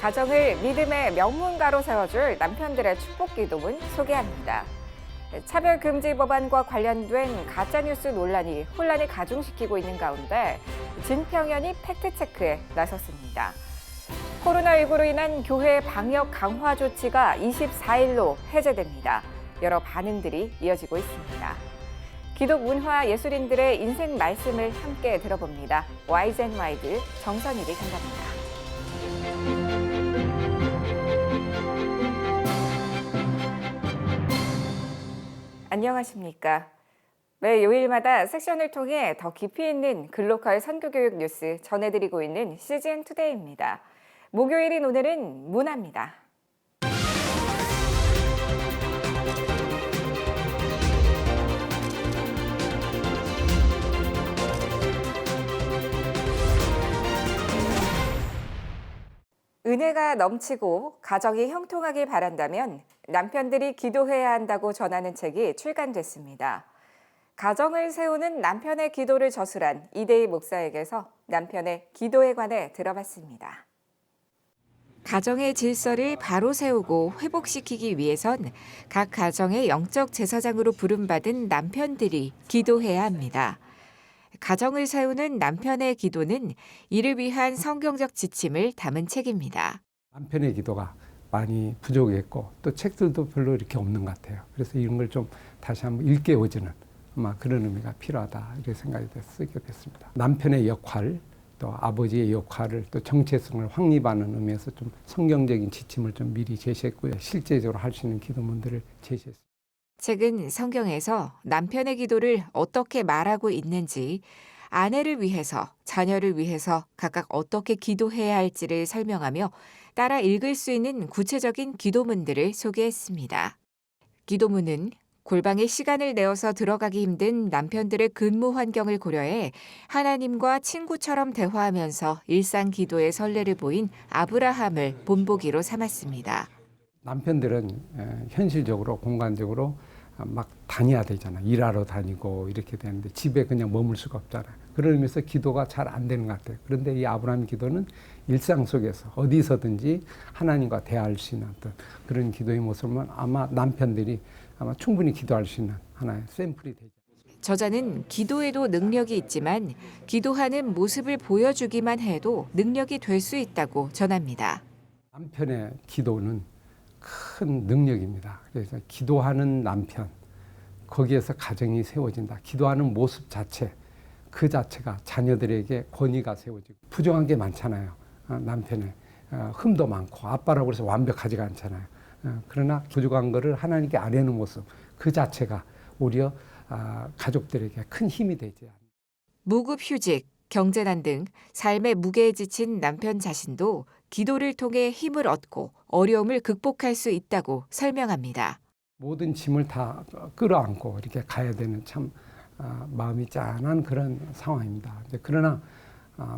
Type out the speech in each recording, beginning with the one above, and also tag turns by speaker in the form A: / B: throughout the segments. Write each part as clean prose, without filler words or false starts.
A: 가정을 믿음의 명문가로 세워줄 남편들의 축복 기도문 소개합니다. 차별금지 법안과 관련된 가짜뉴스 논란이 혼란을 가중시키고 있는 가운데 진평연이 팩트체크에 나섰습니다. 코로나19로 인한 교회 방역 강화 조치가 24일로 해제됩니다. 여러 반응들이 이어지고 있습니다. 기독 문화 예술인들의 인생 말씀을 함께 들어봅니다. 와이즈 앤 와이드 정선일이 간답니다. 안녕하십니까. 매 요일마다 섹션을 통해 더 깊이 있는 글로컬 선교교육 뉴스 전해드리고 있는 CGN 투데이입니다. 목요일인 오늘은 문화입니다. 은혜가 넘치고 가정이 형통하길 바란다면 남편들이 기도해야 한다고 전하는 책이 출간됐습니다. 가정을 세우는 남편의 기도를 저술한 이대희 목사에게서 남편의 기도에 관해 들어봤습니다. 가정의 질서를 바로 세우고 회복시키기 위해선 각 가정의 영적 제사장으로 부름받은 남편들이 기도해야 합니다. 가정을 세우는 남편의 기도는 이를 위한 성경적 지침을 담은 책입니다.
B: 남편의 기도가 많이 부족했고 또 책들도 별로 이렇게 없는 것 같아요. 그래서 이런 걸 좀 다시 한번 일깨워주는 아마 그런 의미가 필요하다 이렇게 생각이 돼서 쓰게 됐습니다. 남편의 역할 또 아버지의 역할을 또 정체성을 확립하는 의미에서 좀 성경적인 지침을 좀 미리 제시했고요. 실제적으로 할 수 있는 기도문들을 제시했습니다.
A: 책은 성경에서 남편의 기도를 어떻게 말하고 있는지, 아내를 위해서, 자녀를 위해서 각각 어떻게 기도해야 할지를 설명하며 따라 읽을 수 있는 구체적인 기도문들을 소개했습니다. 기도문은 골방에 시간을 내어서 들어가기 힘든 남편들의 근무 환경을 고려해 하나님과 친구처럼 대화하면서 일상 기도의 선례를 보인 아브라함을 본보기로 삼았습니다.
B: 남편들은 현실적으로 공간적으로 막 다녀야 되잖아. 일하러 다니고 이렇게 되는데 집에 그냥 머물 수가 없잖아요. 그런 의미에서 기도가 잘 안 되는 것 같아요. 그런데 이 아브라함 기도는 일상 속에서 어디서든지 하나님과 대화할 수 있는 어떤 그런 기도의 모습은 아마 남편들이 아마 충분히 기도할 수 있는 하나의 샘플이 되죠.
A: 저자는 기도에도 능력이 있지만 기도하는 모습을 보여주기만 해도 능력이 될 수 있다고 전합니다.
B: 남편의 기도는 큰 능력입니다. 그래서 기도하는 남편, 거기에서 가정이 세워진다. 기도하는 모습 자체, 그 자체가 자녀들에게 권위가 세워지고 부정한 게 많잖아요. 남편의 흠도 많고 아빠라고 해서 완벽하지가 않잖아요. 그러나 부족한 거를 하나님께 아뢰는 모습, 그 자체가 오히려 가족들에게 큰 힘이 되지.
A: 무급휴직, 경제난 등 삶의 무게에 지친 남편 자신도 기도를 통해 힘을 얻고 어려움을 극복할 수 있다고 설명합니다.
B: 모든 짐을 다 끌어안고 이렇게 가야 되는 참 마음이 짠한 그런 상황입니다. 그러나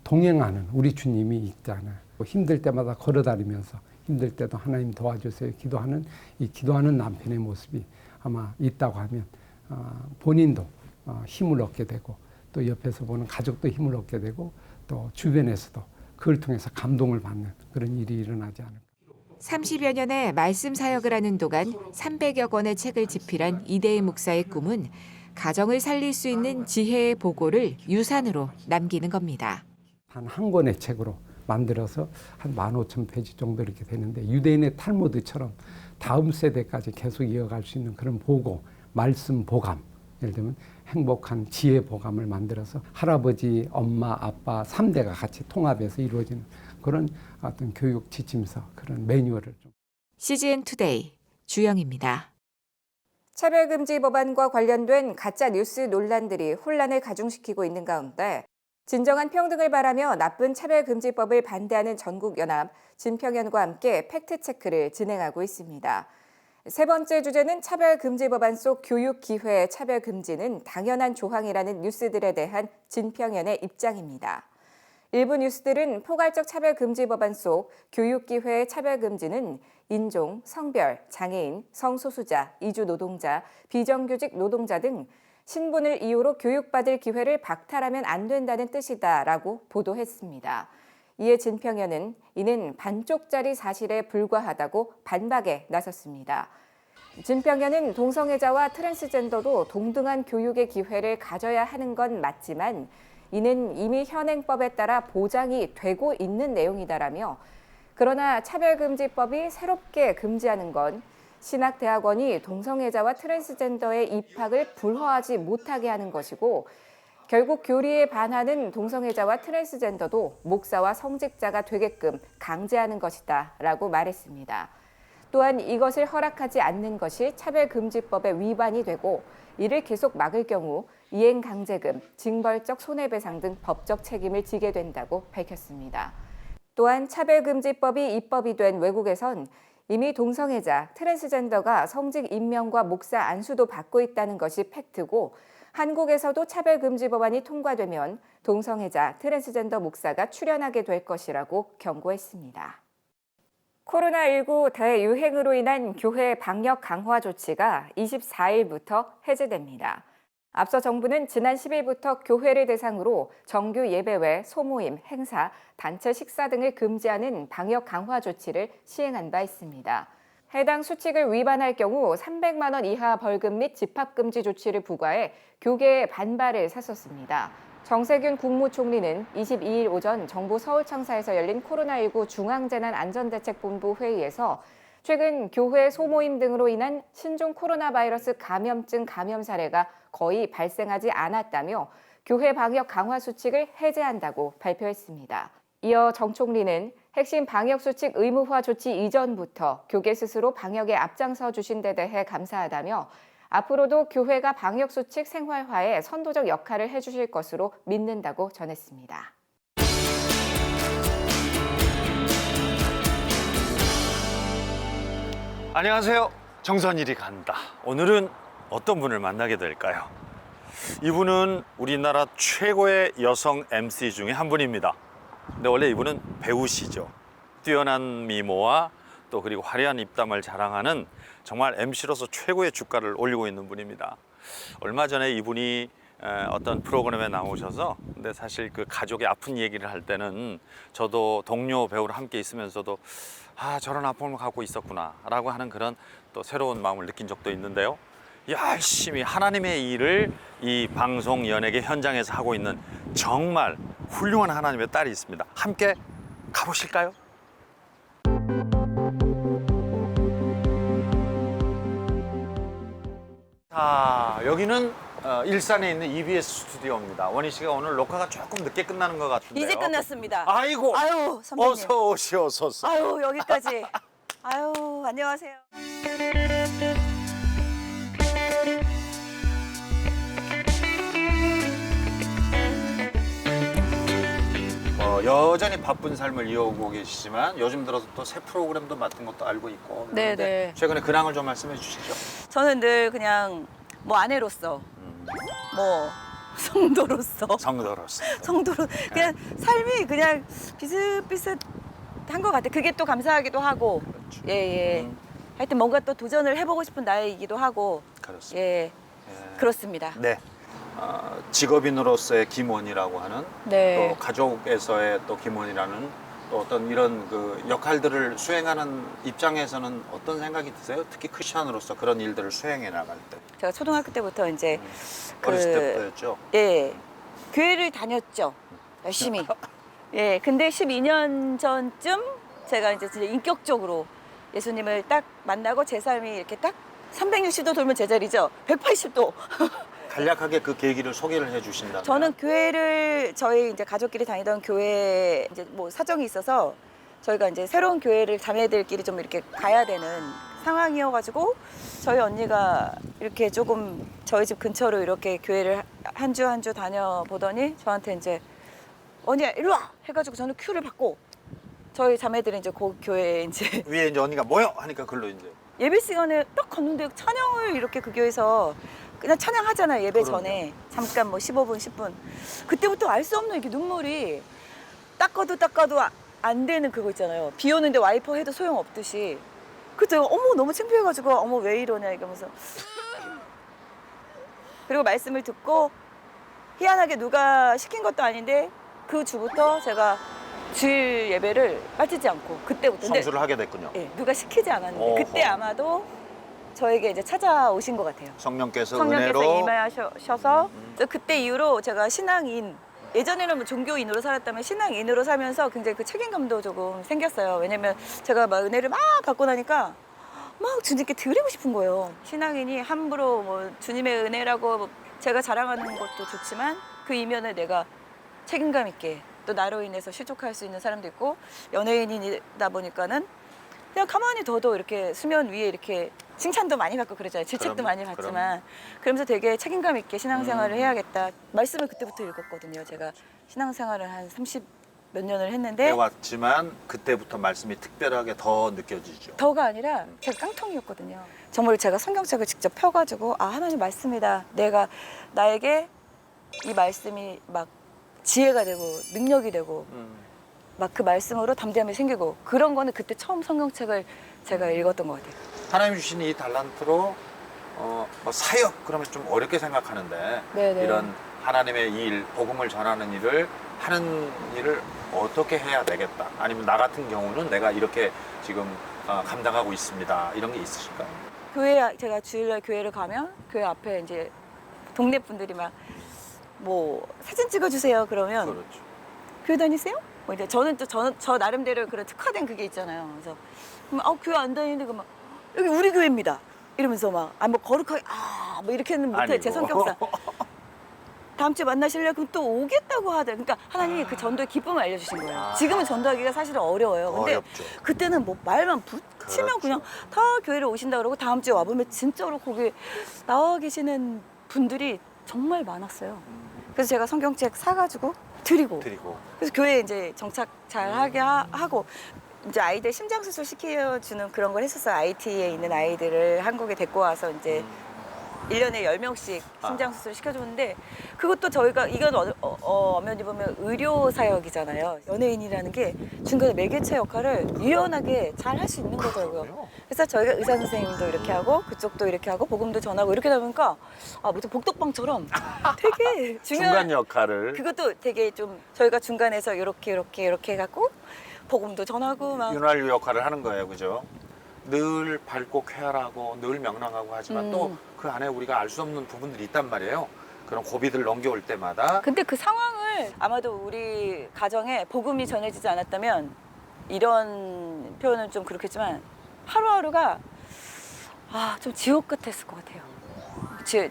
B: 동행하는 우리 주님이 있잖아요. 힘들 때마다 걸어다니면서 힘들 때도 하나님 도와주세요 기도하는 이 기도하는 남편의 모습이 아마 있다고 하면 본인도 힘을 얻게 되고 또 옆에서 보는 가족도 힘을 얻게 되고 또 주변에서도 그걸 통해서 감동을 받는 그런 일이 일어나지 않을까.
A: 30여 년의 말씀 사역을 하는 동안 300여 권의 책을 집필한 이대희 목사의 꿈은 가정을 살릴 수 있는 지혜의 보고를 유산으로 남기는 겁니다.
B: 단 한 권의 책으로 만들어서 한 15,000페이지 정도 이렇게 되는데 유대인의 탈무드처럼 다음 세대까지 계속 이어갈 수 있는 그런 보고, 말씀 보감, 예를 들면 행복한 지혜 보감을 만들어서 할아버지, 엄마, 아빠 3대가 같이 통합해서 이루어지는 그런 어떤 교육 지침서, 그런 매뉴얼을 좀.
A: CGN 투데이 주영입니다. 차별금지 법안과 관련된 가짜 뉴스 논란들이 혼란을 가중시키고 있는 가운데 진정한 평등을 바라며 나쁜 차별금지법을 반대하는 전국연합 진평연과 함께 팩트체크를 진행하고 있습니다. 세 번째 주제는 차별금지법안 속 교육기회의 차별금지는 당연한 조항이라는 뉴스들에 대한 진평연의 입장입니다. 일부 뉴스들은 포괄적 차별금지법안 속 교육기회의 차별금지는 인종, 성별, 장애인, 성소수자, 이주노동자, 비정규직 노동자 등 신분을 이유로 교육받을 기회를 박탈하면 안 된다는 뜻이다라고 보도했습니다. 이에 진평연은 이는 반쪽짜리 사실에 불과하다고 반박에 나섰습니다. 진평연은 동성애자와 트랜스젠더도 동등한 교육의 기회를 가져야 하는 건 맞지만 이는 이미 현행법에 따라 보장이 되고 있는 내용이다라며 그러나 차별금지법이 새롭게 금지하는 건 신학대학원이 동성애자와 트랜스젠더의 입학을 불허하지 못하게 하는 것이고 결국 교리에 반하는 동성애자와 트랜스젠더도 목사와 성직자가 되게끔 강제하는 것이다 라고 말했습니다. 또한 이것을 허락하지 않는 것이 차별금지법의 위반이 되고 이를 계속 막을 경우 이행강제금, 징벌적 손해배상 등 법적 책임을 지게 된다고 밝혔습니다. 또한 차별금지법이 입법이 된 외국에선 이미 동성애자, 트랜스젠더가 성직 임명과 목사 안수도 받고 있다는 것이 팩트고 한국에서도 차별금지 법안이 통과되면 동성애자, 트랜스젠더 목사가 출연하게 될 것이라고 경고했습니다. 코로나19 대유행으로 인한 교회 방역 강화 조치가 24일부터 해제됩니다. 앞서 정부는 지난 10일부터 교회를 대상으로 정규 예배 외 소모임, 행사, 단체 식사 등을 금지하는 방역 강화 조치를 시행한 바 있습니다. 해당 수칙을 위반할 경우 300만 원 이하 벌금 및 집합금지 조치를 부과해 교계의 반발을 샀었습니다. 정세균 국무총리는 22일 오전 정부 서울청사에서 열린 코로나19 중앙재난안전대책본부 회의에서 최근 교회 소모임 등으로 인한 신종 코로나 바이러스 감염증 감염 사례가 거의 발생하지 않았다며 교회 방역 강화 수칙을 해제한다고 발표했습니다. 이어 정 총리는 핵심 방역 수칙 의무화 조치 이전부터 교계 스스로 방역에 앞장서 주신 데 대해 감사하다며 앞으로도 교회가 방역 수칙 생활화에 선도적 역할을 해주실 것으로 믿는다고 전했습니다.
C: 안녕하세요. 정선일이 간다. 오늘은 어떤 분을 만나게 될까요? 이분은 우리나라 최고의 여성 MC 중에 한 분입니다. 근데 원래 이분은 배우시죠. 뛰어난 미모와 또 그리고 화려한 입담을 자랑하는 정말 MC로서 최고의 주가를 올리고 있는 분입니다. 얼마 전에 이분이 어떤 프로그램에 나오셔서 근데 사실 그 가족의 아픈 얘기를 할 때는 저도 동료 배우랑 함께 있으면서도 저런 아픔을 갖고 있었구나 라고 하는 그런 또 새로운 마음을 느낀 적도 있는데요. 열심히 하나님의 일을 이 방송 연예계 현장에서 하고 있는 정말 훌륭한 하나님의 딸이 있습니다. 함께 가보실까요? 자, 여기는 일산에 있는 EBS 스튜디오입니다. 원희 씨가 오늘 녹화가 조금 늦게 끝나는 것 같은데요.
D: 이제 끝났습니다.
C: 아이고,
D: 아유, 선배님.
C: 어서 오시오, 어서 오세요.
D: 아유, 여기까지. 아유, 안녕하세요.
C: 여전히 바쁜 삶을 이어오고 계시지만 요즘 들어서 또 새 프로그램도 맡은 것도 알고 있고
D: 네네.
C: 그런데 최근에 근황을 좀 말씀해 주시죠.
D: 저는 늘 그냥 뭐 아내로서, 뭐 성도로서,
C: 성도로서.
D: 성도로 그냥 삶이 그냥 비슷비슷한 것 같아요. 그게 또 감사하기도 하고,
C: 그렇죠.
D: 예. 하여튼 뭔가 또 도전을 해보고 싶은 나이이기도 하고,
C: 그렇습니다.
D: 예,
C: 예.
D: 그렇습니다.
C: 네. 직업인으로서의 김원이라고 하는
D: 네.
C: 또 가족에서의 또 김원이라는 또 어떤 이런 그 역할들을 수행하는 입장에서는 어떤 생각이 드세요? 특히 크리스천으로서 그런 일들을 수행해 나갈 때.
D: 제가 초등학교 때부터 이제
C: 어렸을 때부터였죠.
D: 예, 교회를 다녔죠. 열심히. 예, 근데 12년 전쯤 제가 이제 진짜 인격적으로 예수님을 딱 만나고 제 삶이 이렇게 딱 360도 돌면 제자리죠. 180도.
C: 간략하게 그 계기를 소개를 해 주신다면.
D: 저는 교회를 저희 이제 가족끼리 다니던 교회 이제 뭐 사정이 있어서 저희가 이제 새로운 교회를 자매들끼리 좀 이렇게 가야 되는 상황이어가지고 저희 언니가 이렇게 조금 저희 집 근처로 이렇게 교회를 한 주 한 주 다녀보더니 저한테 이제 언니야 일로 와 해가지고 저는 큐를 받고 저희 자매들이 이제 그 교회에 이제
C: 위에 이제 언니가 모여 하니까 글로 이제.
D: 예배 시간에 딱 갔는데 찬양을 이렇게 그 교회에서 그냥 찬양하잖아요 예배
C: 그럼요.
D: 전에 잠깐 뭐 15분 10분 그때부터 알 수 없는 이렇게 눈물이 닦아도 안 되는 그거 있잖아요. 비 오는데 와이퍼 해도 소용없듯이 그때 어머 너무 창피해가지고 어머 왜 이러냐 이러면서 그리고 말씀을 듣고 희한하게 누가 시킨 것도 아닌데 그 주부터 제가 주일 예배를 빠지지 않고 그때부터. 근데
C: 성수를 하게 됐군요.
D: 예, 누가 시키지 않았는데
C: 어허.
D: 그때 아마도 저에게 이제 찾아오신 것 같아요.
C: 성령께서
D: 성령께서
C: 은혜로
D: 임하셔서 그때 이후로 제가 신앙인, 예전에는 뭐 종교인으로 살았다면 신앙인으로 살면서 굉장히 그 책임감도 조금 생겼어요. 왜냐면 제가 막 은혜를 막 받고 나니까 막 주님께 드리고 싶은 거예요. 신앙인이 함부로 뭐 주님의 은혜라고 뭐 제가 자랑하는 것도 좋지만 그 이면에 내가 책임감 있게 또 나로 인해서 실족할 수 있는 사람도 있고, 연예인이다 보니까는 그냥 가만히 둬도 이렇게 수면 위에 이렇게 칭찬도 많이 받고 그러잖아요. 질책도
C: 그럼,
D: 많이 받지만 그러면서 되게 책임감 있게 신앙생활을 해야겠다. 말씀을 그때부터 읽었거든요. 제가 신앙생활을 한 30 몇 년을 했는데
C: 해왔지만 그때부터 말씀이 특별하게 더 느껴지죠.
D: 더가 아니라 제가 깡통이었거든요. 정말 제가 성경책을 직접 펴가지고 아 하나님 말씀이다. 내가 나에게 이 말씀이 막 지혜가 되고 능력이 되고 막 그 말씀으로 담대함이 생기고 그런 거는 그때 처음 성경책을 제가 읽었던 것 같아요.
C: 하나님 주신 이 달란트로 뭐 사역 그러면 좀 어렵게 생각하는데
D: 네네.
C: 이런 하나님의 일, 복음을 전하는 일을 하는 일을 어떻게 해야 되겠다. 아니면 나 같은 경우는 내가 이렇게 지금 감당하고 있습니다. 이런 게 있으실까요?
D: 교회 제가 주일날 교회를 가면 교회 앞에 이제 동네 분들이 막 뭐 사진 찍어주세요 그러면
C: 그렇죠.
D: 교회 다니세요? 뭐 이제 저는 또 저 나름대로 그런 특화된 그게 있잖아요. 그래서 교회 안 다니는데 막 여기 우리 교회입니다. 이러면서 막 뭐 거룩하게 뭐 이렇게는 못해 제
C: 아니고.
D: 성격상. 다음 주에 만나실래요? 그럼 또 오겠다고 하더라고요. 그러니까 하나님이 그 전도의 기쁨을 알려주신 거예요. 지금은 전도하기가 사실은 어려워요. 근데
C: 어렵죠.
D: 그때는 뭐 말만 붙이면
C: 그렇죠.
D: 그냥 다 교회를 오신다 그러고 다음 주에 와보면 진짜로 거기 나와 계시는 분들이 정말 많았어요. 그래서 제가 성경책 사가지고 드리고 그래서 교회에 이제 정착 잘 하게 하고 이제 아이들 심장 수술 시켜주는 그런 걸 했었어요. IT에 있는 아이들을 한국에 데리고 와서 이제 1년에 10명씩 심장 수술 시켜주는데 그것도 저희가 이건 엄연히 보면 의료 사역이잖아요. 연예인이라는 게 중간에 매개체 역할을 유연하게 잘 할 수 있는 거더라고요. 그래서 저희가 의사 선생님도 이렇게 하고 그쪽도 이렇게 하고 복음도 전하고 이렇게 하다 보니까 무슨 복덕방처럼 되게 중요한
C: 중간 역할을
D: 그것도 되게 좀 저희가 중간에서 이렇게 해갖고 복음도 전하고 막
C: 윤활유 역할을 하는 거예요. 그죠? 늘 밝고 쾌활하고 늘 명랑하고 하지만 또 그 안에 우리가 알 수 없는 부분들이 있단 말이에요. 그런 고비들 넘겨올 때마다
D: 근데 그 상황을 아마도 우리 가정에 복음이 전해지지 않았다면 이런 표현은 좀 그렇겠지만 하루하루가 좀 지옥 같았을 것 같아요.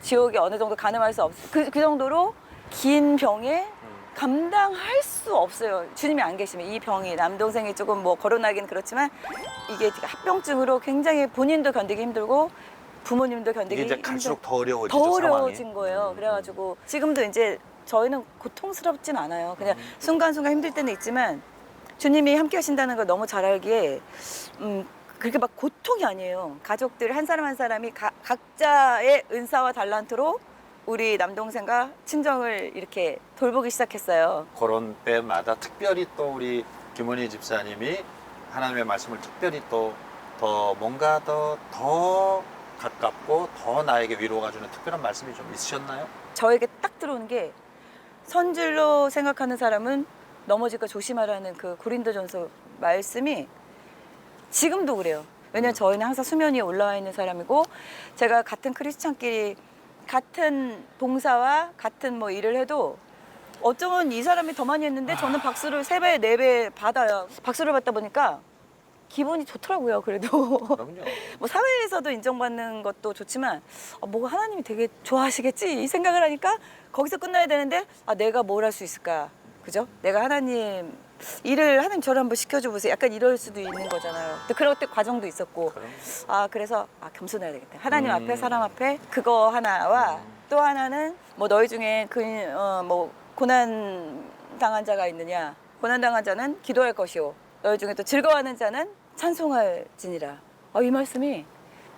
D: 지옥이 어느 정도 가늠할 수 없어요. 그 정도로 긴 병에 감당할 수 없어요. 주님이 안 계시면 이 병이 남동생이 조금 뭐 거론하기는 그렇지만 이게 합병증으로 굉장히 본인도 견디기 힘들고 부모님도 견디기
C: 이게 이제 갈수록 더 어려워지죠.
D: 더
C: 상황이.
D: 어려워진 거예요. 그래가지고 지금도 이제 저희는 고통스럽진 않아요. 그냥 순간순간 힘들 때는 있지만 주님이 함께 하신다는 걸 너무 잘 알기에 그렇게 막 고통이 아니에요. 가족들 한 사람 한 사람이 각자의 은사와 달란트로 우리 남동생과 친정을 이렇게 돌보기 시작했어요.
C: 그런 때마다 특별히 또 우리 김은희 집사님이 하나님의 말씀을 특별히 또 더 뭔가 더 가깝고 더 나에게 위로가 주는 특별한 말씀이 좀 있으셨나요?
D: 저에게 딱 들어오는 게 선질로 생각하는 사람은 넘어질까 조심하라는 그 고린도전서 말씀이 지금도 그래요. 왜냐면 저희는 항상 수면 위에 올라와 있는 사람이고 제가 같은 크리스찬끼리 같은 봉사와 같은 뭐 일을 해도 어쩌면 이 사람이 더 많이 했는데 저는 박수를 3배, 4배 받아요. 박수를 받다 보니까 기분이 좋더라고요. 그래도
C: 그럼요.
D: 뭐 사회에서도 인정받는 것도 좋지만 뭐 하나님이 되게 좋아하시겠지 이 생각을 하니까 거기서 끝나야 되는데 내가 뭘 할 수 있을까? 그죠? 내가 하나님 일을 하나님 저를 한번 시켜줘 보세요. 약간 이럴 수도 있는 거잖아요. 근데 그럴 때 과정도 있었고 그래서 겸손해야 되겠다. 하나님 앞에 사람 앞에 그거 하나와 또 하나는 뭐 너희 중에 뭐 고난 당한 자가 있느냐? 고난 당한 자는 기도할 것이요. 너희 중에 또 즐거워하는 자는 찬송할지니라. 이 말씀이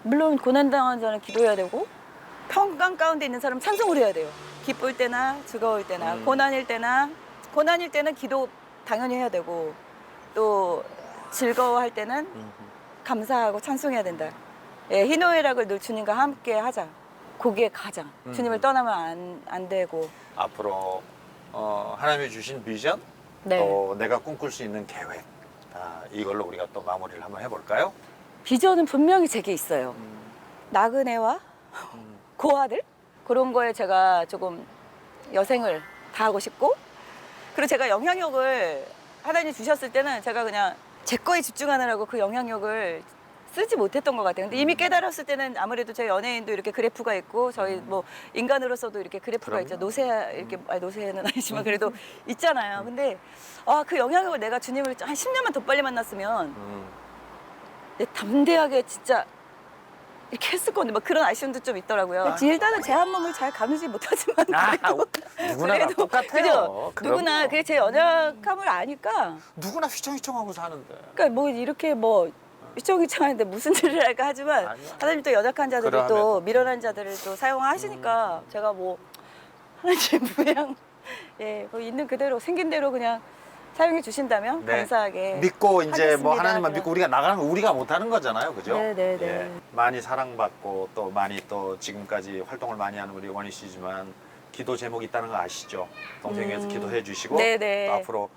D: 물론 고난 당한 자는 기도해야 되고 평강 가운데 있는 사람은 찬송을 해야 돼요. 기쁠 때나 즐거울 때나 고난일 때는 기도 당연히 해야 되고 또 즐거워할 때는 감사하고 찬송해야 된다. 희노애락을 늘 주님과 함께 하자. 그게 가장 주님을 떠나면 안 되고
C: 앞으로 하나님이 주신 비전
D: 네.
C: 또 내가 꿈꿀 수 있는 계획, 이걸로 우리가 또 마무리를 한번 해볼까요?
D: 비전은 분명히 제게 있어요. 나그네와 고아들 그런 거에 제가 조금 여생을 다하고 싶고, 그리고 제가 영향력을 하나님 주셨을 때는 제가 그냥 제 거에 집중하느라고 그 영향력을 쓰지 못했던 것 같아요. 근데 이미 깨달았을 때는 아무래도 저희 연예인도 이렇게 그래프가 있고, 저희 뭐 인간으로서도 이렇게 그래프가 있죠. 이렇게 노세는 아니지만 그래도 있잖아요. 근데 그 영향력을 내가 주님을 한 10년만 더 빨리 만났으면 담대하게 진짜 이렇게 했을 건데 막 그런 아쉬움도 좀 있더라고요. 일단은 제 한 몸을 잘 가누지 못하지만 그래도
C: 누구나 다
D: 그래도,
C: 똑같아요.
D: 그죠?
C: 그럼요.
D: 누구나 그게 제 연약함을 아니까,
C: 누구나 휘청휘청하고 사는데.
D: 그러니까 뭐 이렇게 뭐 휘청휘청하는데 무슨 일을 할까 하지만
C: 아니야.
D: 하나님 또 연약한 자들을 또
C: 그러하면서.
D: 미련한 자들을 또 사용하시니까 제가 뭐 하나님 그냥 뭐 있는 그대로 생긴 대로 그냥 사용해 주신다면
C: 네.
D: 감사하게
C: 믿고 이제 뭐
D: 하겠습니다.
C: 하나님만
D: 그럼.
C: 믿고 우리가 나가는 거 우리가 못하는 거잖아요, 그죠?
D: 네네네.
C: 예. 많이 사랑받고 또 많이 또 지금까지 활동을 많이 하는 우리 원희 씨지만 기도 제목이 있다는 거 아시죠? 동생 위해서 기도해 주시고
D: 네네.
C: 또 앞으로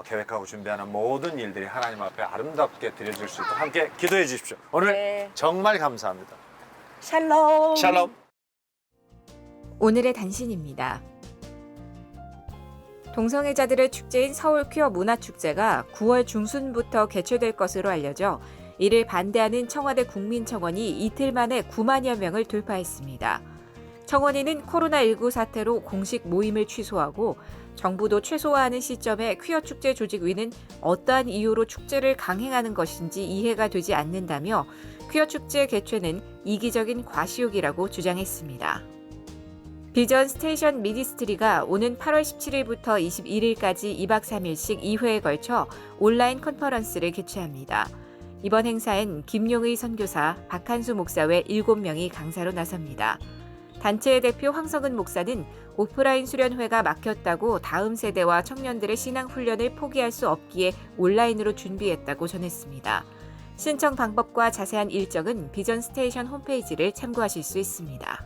C: 계획하고 준비하는 모든 일들이 하나님 앞에 아름답게 드려질 수 있도록 함께 기도해 주십시오. 오늘
D: 네.
C: 정말 감사합니다.
D: 샬롬.
C: 샬롬.
A: 오늘의 단신입니다. 동성애자들의 축제인 서울 퀴어 문화축제가 9월 중순부터 개최될 것으로 알려져 이를 반대하는 청와대 국민청원이 이틀 만에 9만여 명을 돌파했습니다. 청원인은 코로나19 사태로 공식 모임을 취소하고 정부도 최소화하는 시점에 퀴어 축제 조직위는 어떠한 이유로 축제를 강행하는 것인지 이해가 되지 않는다며 퀴어 축제 개최는 이기적인 과시욕이라고 주장했습니다. 비전 스테이션 미니스트리가 오는 8월 17일부터 21일까지 2박 3일씩 2회에 걸쳐 온라인 컨퍼런스를 개최합니다. 이번 행사엔 김용의 선교사, 박한수 목사 외 7명이 강사로 나섭니다. 단체의 대표 황성은 목사는 오프라인 수련회가 막혔다고 다음 세대와 청년들의 신앙 훈련을 포기할 수 없기에 온라인으로 준비했다고 전했습니다. 신청 방법과 자세한 일정은 비전 스테이션 홈페이지를 참고하실 수 있습니다.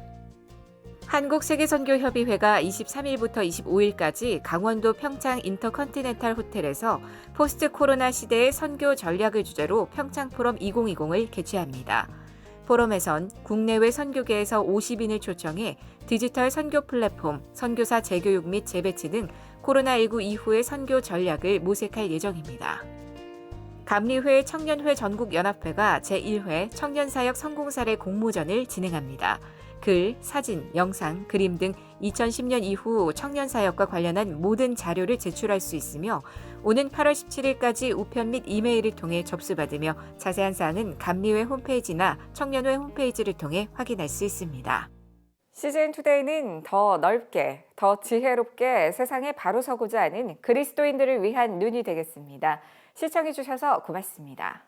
A: 한국세계선교협의회가 23일부터 25일까지 강원도 평창 인터컨티넨탈 호텔에서 포스트 코로나 시대의 선교 전략을 주제로 평창 포럼 2020을 개최합니다. 포럼에선 국내외 선교계에서 50인을 초청해 디지털 선교 플랫폼, 선교사 재교육 및 재배치 등 코로나19 이후의 선교 전략을 모색할 예정입니다. 감리회 청년회 전국연합회가 제1회 청년사역 성공사례 공모전을 진행합니다. 글, 사진, 영상, 그림 등 2010년 이후 청년사역과 관련한 모든 자료를 제출할 수 있으며 오는 8월 17일까지 우편 및 이메일을 통해 접수받으며 자세한 사항은 감리회 홈페이지나 청년회 홈페이지를 통해 확인할 수 있습니다. 시즌투데이는 더 넓게, 더 지혜롭게 세상에 바로 서고자 하는 그리스도인들을 위한 눈이 되겠습니다. 시청해주셔서 고맙습니다.